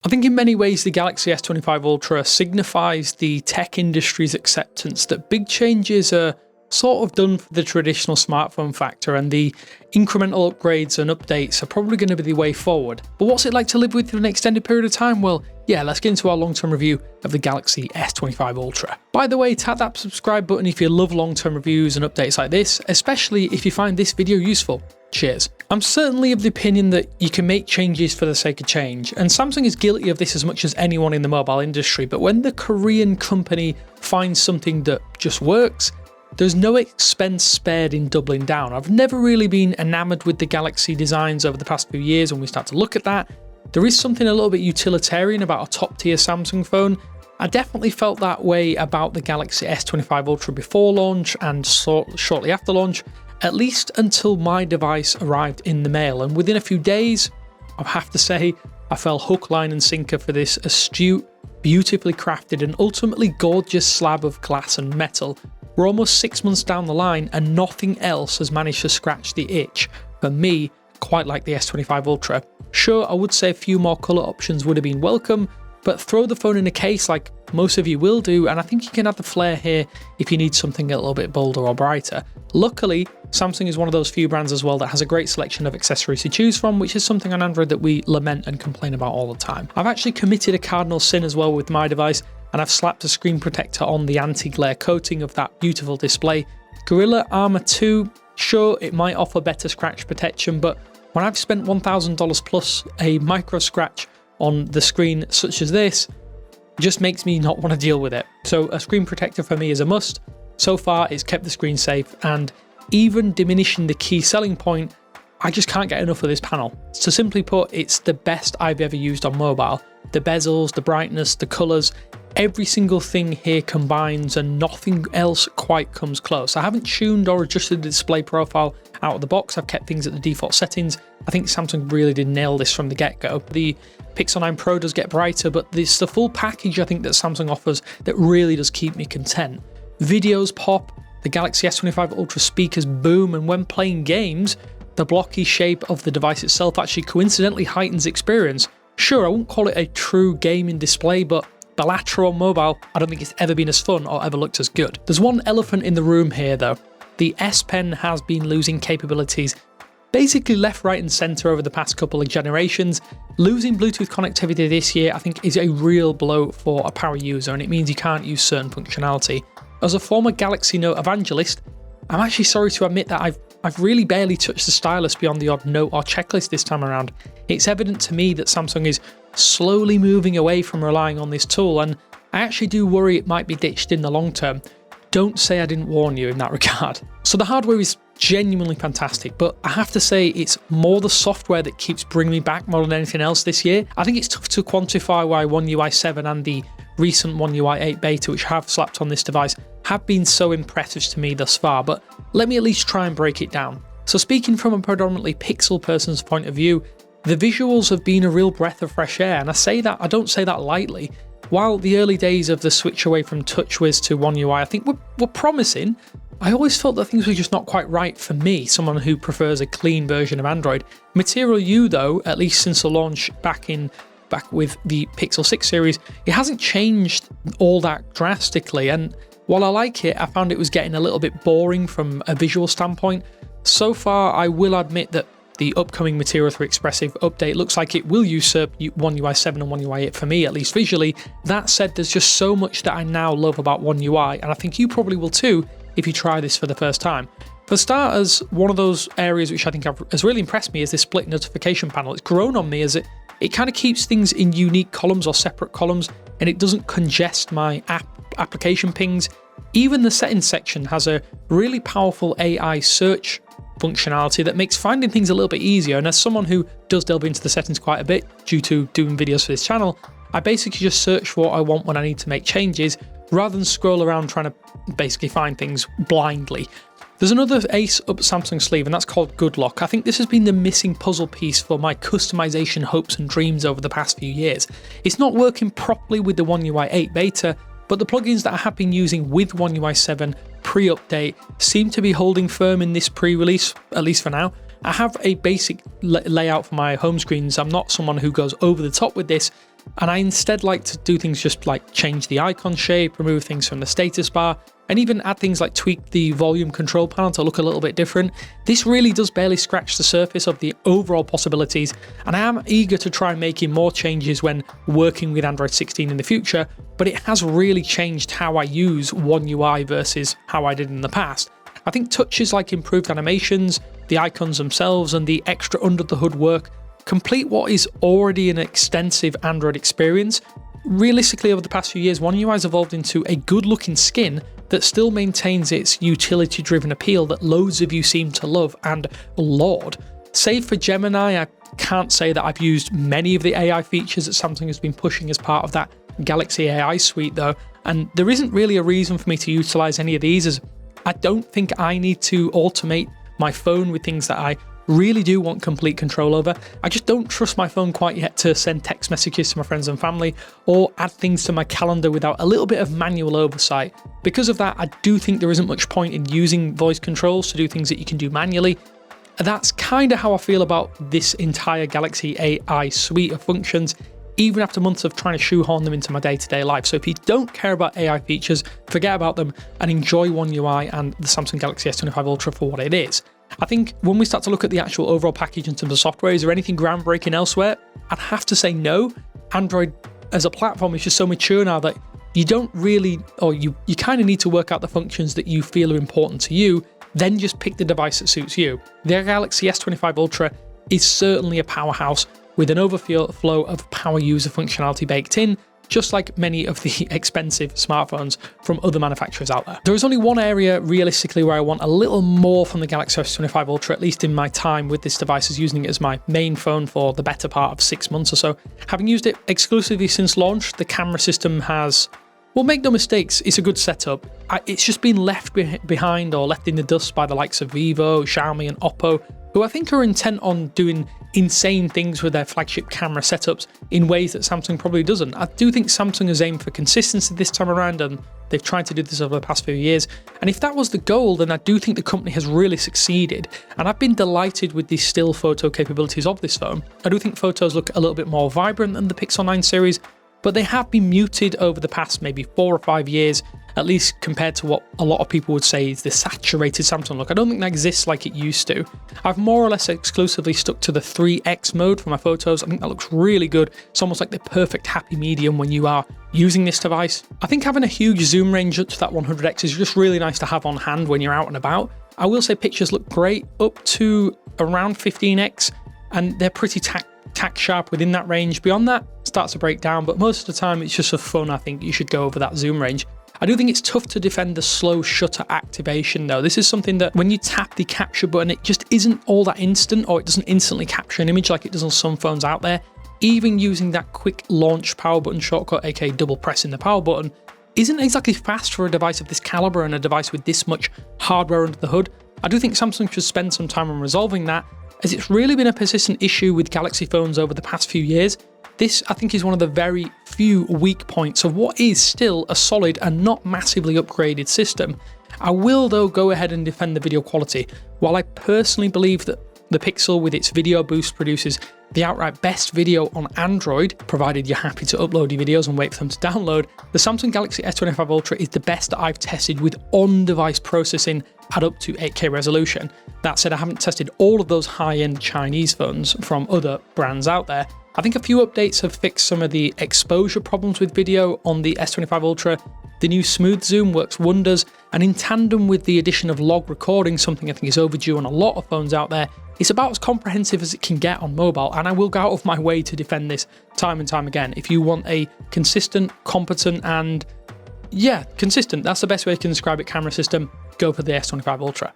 I think in many ways the Galaxy S25 Ultra signifies the tech industry's acceptance that big changes are sort of done for the traditional smartphone factor, and the incremental upgrades and updates are probably going to be the way forward. But what's it like to live with for an extended period of time? Well, yeah, let's get into our long-term review of the Galaxy S25 Ultra. By the way, tap that subscribe button if you love long-term reviews and updates like this, especially if you find this video useful. Cheers. I'm certainly of the opinion that you can make changes for the sake of change, and Samsung is guilty of this as much as anyone in the mobile industry, but when the Korean company finds something that just works, there's no expense spared in doubling down. I've never really been enamoured with the Galaxy designs over the past few years. When we start to look at that, there is something a little bit utilitarian about a top tier Samsung phone. I definitely felt that way about the Galaxy S25 Ultra before launch and shortly after launch, at least until my device arrived in the mail, and within a few days, I have to say, I fell hook, line and sinker for this astute, beautifully crafted and ultimately gorgeous slab of glass and metal. We're almost 6 months down the line and nothing else has managed to scratch the itch for me quite like the S25 Ultra. Sure, I would say a few more colour options would have been welcome, but throw the phone in a case like most of you will do, and I think you can add the flair here if you need something a little bit bolder or brighter. Luckily, Samsung is one of those few brands as well that has a great selection of accessories to choose from, which is something on Android that we lament and complain about all the time. I've actually committed a cardinal sin as well with my device, and I've slapped a screen protector on the anti-glare coating of that beautiful display. Gorilla Armor 2, sure, it might offer better scratch protection, but when I've spent $1,000 plus a micro scratch on the screen such as this, it just makes me not want to deal with it. So a screen protector for me is a must. So far, it's kept the screen safe, and even diminishing the key selling point, I just can't get enough of this panel. So simply put, it's the best I've ever used on mobile. The bezels, the brightness, the colours, every single thing here combines and nothing else quite comes close. I haven't tuned or adjusted the display profile out of the box. I've kept things at the default settings. I think Samsung really did nail this from the get-go. The Pixel 9 Pro does get brighter, but it's the full package I think that Samsung offers that really does keep me content. Videos pop, the Galaxy S25 Ultra speakers boom, and when playing games, the blocky shape of the device itself actually coincidentally heightens experience. Sure, I wouldn't call it a true gaming display, but bilateral mobile, I don't think it's ever been as fun or ever looked as good. There's one elephant in the room here though. The S Pen has been losing capabilities basically left, right and centre over the past couple of generations. Losing Bluetooth connectivity this year I think is a real blow for a power user, and it means you can't use certain functionality. As a former Galaxy Note evangelist, I'm actually sorry to admit that I've really barely touched the stylus beyond the odd note or checklist this time around. It's evident to me that Samsung is slowly moving away from relying on this tool, and I actually do worry it might be ditched in the long term. Don't say I didn't warn you in that regard. So the hardware is genuinely fantastic, but I have to say it's more the software that keeps bringing me back more than anything else this year. I think it's tough to quantify why One UI 7 and the recent One UI 8 beta, which I have slapped on this device, have been so impressive to me thus far, but let me at least try and break it down. So speaking from a predominantly pixel person's point of view, the visuals have been a real breath of fresh air, and I don't say that lightly. While the early days of the switch away from TouchWiz to One UI I think were promising, I always felt that things were just not quite right for me, someone who prefers a clean version of Android. Material U though, at least since the launch back with the Pixel 6 series, it hasn't changed all that drastically, and while I like it, I found it was getting a little bit boring from a visual standpoint. So far, I will admit that the upcoming Material 3 Expressive update looks like it will usurp One UI 7 and One UI 8 for me, at least visually. That said, there's just so much that I now love about One UI, and I think you probably will too if you try this for the first time. For starters, one of those areas which I think has really impressed me is this split notification panel. It's grown on me as it kind of keeps things in unique columns or separate columns, and it doesn't congest my application pings. Even the settings section has a really powerful AI search functionality that makes finding things a little bit easier, and as someone who does delve into the settings quite a bit due to doing videos for this channel, I basically just search for what I want when I need to make changes, rather than scroll around trying to basically find things blindly. There's another ace up Samsung's sleeve, and that's called Good Lock. I think this has been the missing puzzle piece for my customization hopes and dreams over the past few years. It's not working properly with the One UI 8 beta, but the plugins that I have been using with One UI 7 pre-update seem to be holding firm in this pre-release, at least for now. I have a basic layout for my home screens. I'm not someone who goes over the top with this, and I instead like to do things just like change the icon shape, remove things from the status bar, and even add things like tweak the volume control panel to look a little bit different. This really does barely scratch the surface of the overall possibilities, and I am eager to try making more changes when working with Android 16 in the future, but it has really changed how I use One UI versus how I did in the past. I think touches like improved animations, the icons themselves, and the extra under the hood work complete what is already an extensive Android experience. Realistically, over the past few years, One UI has evolved into a good looking skin that still maintains its utility driven appeal that loads of you seem to love and laud. Save for Gemini, I can't say that I've used many of the AI features that Samsung has been pushing as part of that Galaxy AI suite though, and there isn't really a reason for me to utilize any of these, as I don't think I need to automate my phone with things that I really do want complete control over. I just don't trust my phone quite yet to send text messages to my friends and family or add things to my calendar without a little bit of manual oversight. Because of that, I do think there isn't much point in using voice controls to do things that you can do manually. That's kind of how I feel about this entire Galaxy AI suite of functions, even after months of trying to shoehorn them into my day-to-day life. So if you don't care about AI features, forget about them and enjoy One UI and the Samsung Galaxy S25 Ultra for what it is. I think when we start to look at the actual overall package in terms of software, is there anything groundbreaking elsewhere? I'd have to say no. Android as a platform is just so mature now that you don't really, or you kind of need to work out the functions that you feel are important to you, then just pick the device that suits you. The Galaxy S25 Ultra is certainly a powerhouse with an overflow of power user functionality baked in, just like many of the expensive smartphones from other manufacturers out there. There is only one area realistically where I want a little more from the Galaxy S25 Ultra, at least in my time with this device, as using it as my main phone for the better part of 6 months or so. Having used it exclusively since launch, the camera system has, well, make no mistakes, it's a good setup. It's just been left behind or left in the dust by the likes of Vivo, Xiaomi and Oppo, who I think are intent on doing insane things with their flagship camera setups in ways that Samsung probably doesn't. I do think Samsung has aimed for consistency this time around, and they've tried to do this over the past few years. And if that was the goal, then I do think the company has really succeeded. And I've been delighted with the still photo capabilities of this phone. I do think photos look a little bit more vibrant than the Pixel 9 series, but they have been muted over the past maybe 4 or 5 years, at least compared to what a lot of people would say is the saturated Samsung look. I don't think that exists like it used to. I've more or less exclusively stuck to the 3x mode for my photos. I think that looks really good. It's almost like the perfect happy medium when you are using this device. I think having a huge zoom range up to that 100x is just really nice to have on hand when you're out and about. I will say pictures look great up to around 15x, and they're pretty tack sharp within that range. Beyond that, it starts to break down, but most of the time it's just for fun. I think you should go over that zoom range. I do think it's tough to defend the slow shutter activation though. This is something that when you tap the capture button, it just isn't all that instant, or it doesn't instantly capture an image like it does on some phones out there. Even using that quick launch power button shortcut, aka double pressing the power button, isn't exactly fast for a device of this caliber and a device with this much hardware under the hood. I do think Samsung should spend some time on resolving that, as it's really been a persistent issue with Galaxy phones over the past few years. This, I think, is one of the very few weak points of what is still a solid and not massively upgraded system. I will, though, go ahead and defend the video quality. While I personally believe that the Pixel with its video boost produces the outright best video on Android, provided you're happy to upload your videos and wait for them to download, the Samsung Galaxy S25 Ultra is the best that I've tested with on-device processing at up to 8K resolution. That said, I haven't tested all of those high-end Chinese phones from other brands out there. I think a few updates have fixed some of the exposure problems with video on the S25 Ultra. The new smooth zoom works wonders, and in tandem with the addition of log recording, something I think is overdue on a lot of phones out there, it's about as comprehensive as it can get on mobile, and I will go out of my way to defend this time and time again. If you want a consistent, competent, and consistent, that's the best way I can describe it, camera system, go for the S25 Ultra.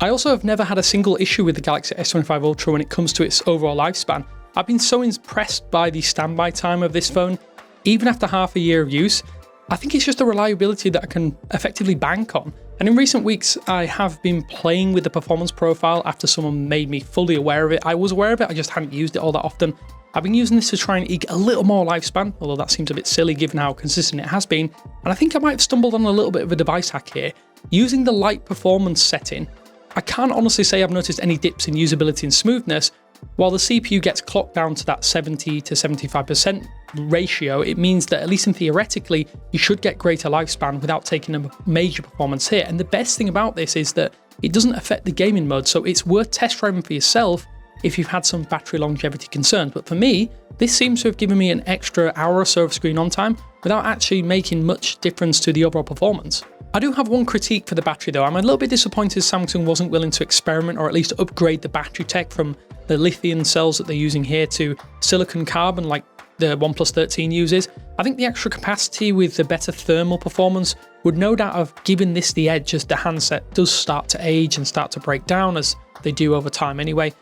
I also have never had a single issue with the Galaxy S25 Ultra when it comes to its overall lifespan. I've been so impressed by the standby time of this phone, even after half a year of use. I think it's just a reliability that I can effectively bank on. And in recent weeks, I have been playing with the performance profile after someone made me fully aware of it. I was aware of it, I just hadn't used it all that often. I've been using this to try and eke a little more lifespan, although that seems a bit silly given how consistent it has been. And I think I might have stumbled on a little bit of a device hack here. Using the light performance setting, I can't honestly say I've noticed any dips in usability and smoothness, while the CPU gets clocked down to that 70 to 75% ratio, it means that, at least theoretically, you should get greater lifespan without taking a major performance hit. And the best thing about this is that it doesn't affect the gaming mode, so it's worth test driving for yourself if you've had some battery longevity concerns. But for me, this seems to have given me an extra hour or so of screen on time without actually making much difference to the overall performance. I do have one critique for the battery though. I'm a little bit disappointed Samsung wasn't willing to experiment or at least upgrade the battery tech from the lithium cells that they're using here to silicon carbon like the OnePlus 13 uses. I think the extra capacity with the better thermal performance would no doubt have given this the edge as the handset does start to age and start to break down, as they do over time anyway.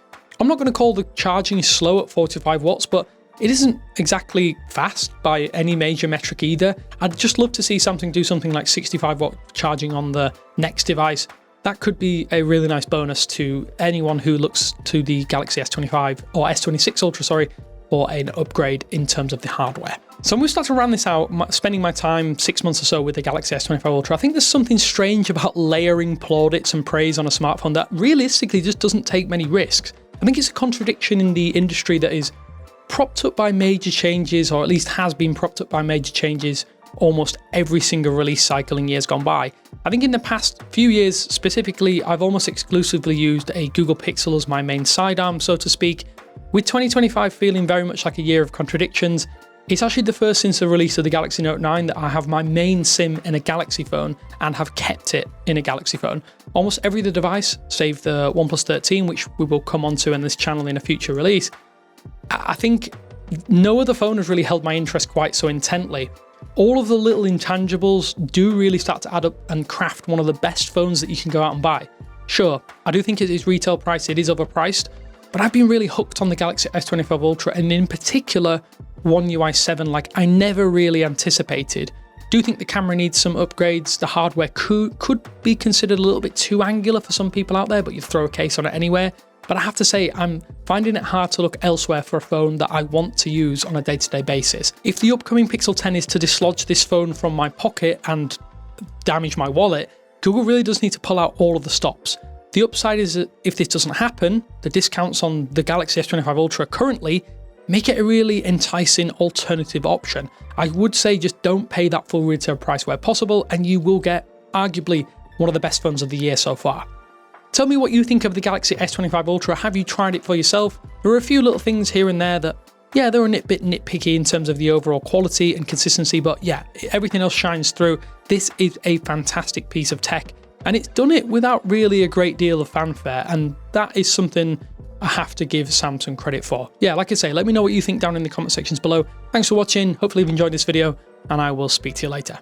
I'm not going to call the charging slow at 45 watts, but it isn't exactly fast by any major metric either. I'd just love to see Samsung do something like 65 watt charging on the next device. That could be a really nice bonus to anyone who looks to the Galaxy S25 or S26 Ultra, for an upgrade in terms of the hardware. So I'm going to start to round this out, spending my time 6 months or so with the Galaxy S25 Ultra. I think there's something strange about layering plaudits and praise on a smartphone that realistically just doesn't take many risks. I think it's a contradiction in the industry that is propped up by major changes, or at least has been propped up by major changes almost every single release cycle in years gone by. I think in the past few years specifically, I've almost exclusively used a Google Pixel as my main sidearm, so to speak. With 2025 feeling very much like a year of contradictions, it's actually the first since the release of the Galaxy Note 9 that I have my main SIM in a Galaxy phone and have kept it in a Galaxy phone. Almost every other device, save the OnePlus 13, which we will come onto in this channel in a future release, I think no other phone has really held my interest quite so intently. All of the little intangibles do really start to add up and craft one of the best phones that you can go out and buy. Sure, I do think it is retail price, it is overpriced, but I've been really hooked on the Galaxy S25 Ultra, and in particular One UI 7 like I never really anticipated. Do think the camera needs some upgrades. The hardware could be considered a little bit too angular for some people out there, but you throw a case on it anywhere. But I have to say, I'm finding it hard to look elsewhere for a phone that I want to use on a day-to-day basis. If the upcoming Pixel 10 is to dislodge this phone from my pocket and damage my wallet, Google really does need to pull out all of the stops. The upside is that if this doesn't happen, the discounts on the Galaxy S25 Ultra currently make it a really enticing alternative option. I would say just don't pay that full retail price where possible, and you will get arguably one of the best phones of the year so far. Tell me what you think of the Galaxy S25 Ultra. Have you tried it for yourself? There are a few little things here and there that, yeah, they're a bit nitpicky in terms of the overall quality and consistency, but yeah, everything else shines through. This is a fantastic piece of tech, and it's done it without really a great deal of fanfare, and that is something I have to give Samsung credit for. Yeah, like I say, let me know what you think down in the comment sections below. Thanks for watching, hopefully you've enjoyed this video, and I will speak to you later.